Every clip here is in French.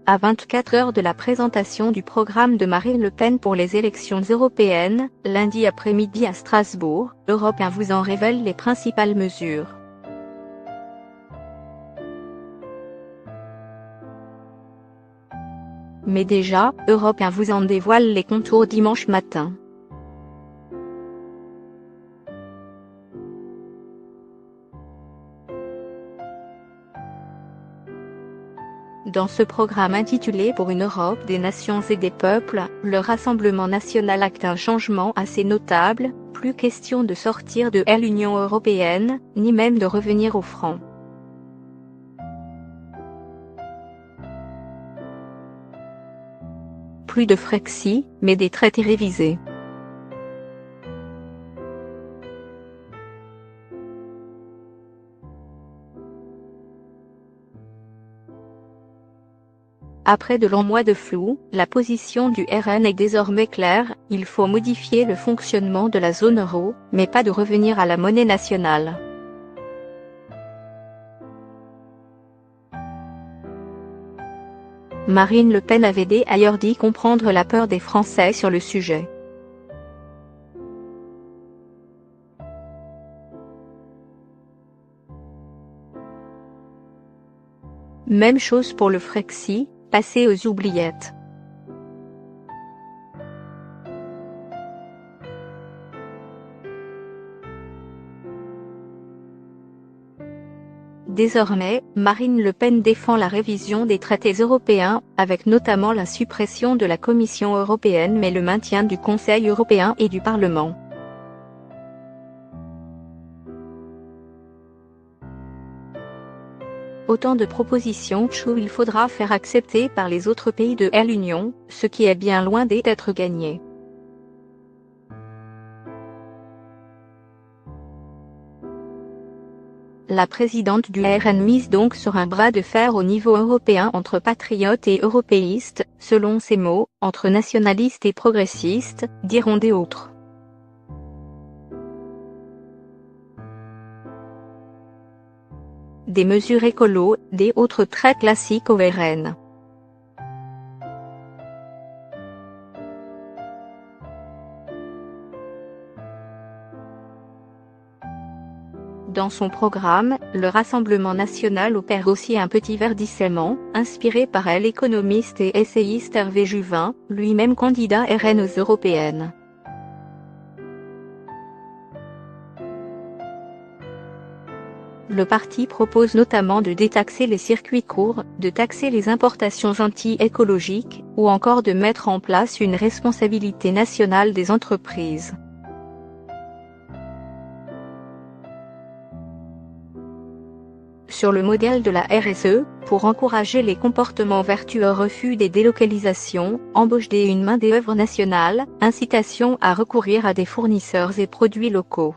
à 24 heures de la présentation du programme de Marine Le Pen pour les élections européennes, lundi après-midi à Strasbourg, Europe 1 vous en révèle les principales mesures. Mais déjà, Europe 1 vous en dévoile les contours dimanche matin. Dans ce programme intitulé Pour une Europe des nations et des peuples, le Rassemblement national acte un changement assez notable, plus question de sortir de l'Union européenne, ni même de revenir au franc. Plus de Frexit, mais des traités révisés. Après de longs mois de flou, la position du RN est désormais claire, il faut modifier le fonctionnement de la zone euro, mais pas de revenir à la monnaie nationale. Marine Le Pen avait d'ailleurs dit comprendre la peur des Français sur le sujet. Même chose pour le Frexit, passé aux oubliettes. Désormais, Marine Le Pen défend la révision des traités européens, avec notamment la suppression de la Commission européenne mais le maintien du Conseil européen et du Parlement. Autant de propositions qu'il faudra faire accepter par les autres pays de l'Union, ce qui est bien loin d'être gagné. La présidente du RN mise donc sur un bras de fer au niveau européen entre patriotes et européistes, selon ses mots, entre nationalistes et progressistes, diront des autres. Des mesures écolo, des autres très classiques au RN. Dans son programme, le Rassemblement national opère aussi un petit verdissement, inspiré par l'économiste et essayiste Hervé Juvin, lui-même candidat RN aux européennes. Le parti propose notamment de détaxer les circuits courts, de taxer les importations anti-écologiques, ou encore de mettre en place une responsabilité nationale des entreprises. Sur le modèle de la RSE, pour encourager les comportements vertueux, refus des délocalisations, embauche une main-d'œuvre nationale, incitation à recourir à des fournisseurs et produits locaux.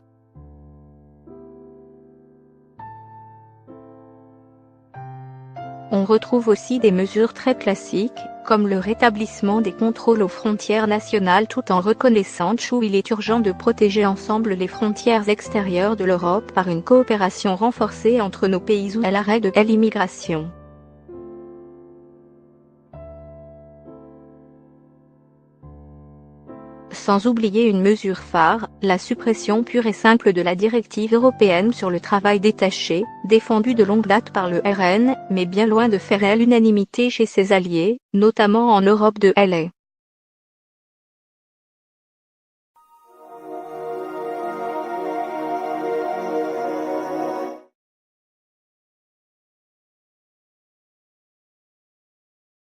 On retrouve aussi des mesures très classiques, comme le rétablissement des contrôles aux frontières nationales tout en reconnaissant qu'il est urgent de protéger ensemble les frontières extérieures de l'Europe par une coopération renforcée entre nos pays ou à l'arrêt de l'immigration. Sans oublier une mesure phare, la suppression pure et simple de la directive européenne sur le travail détaché, défendue de longue date par le RN, mais bien loin de faire l'unanimité chez ses alliés, notamment en Europe de l'Est.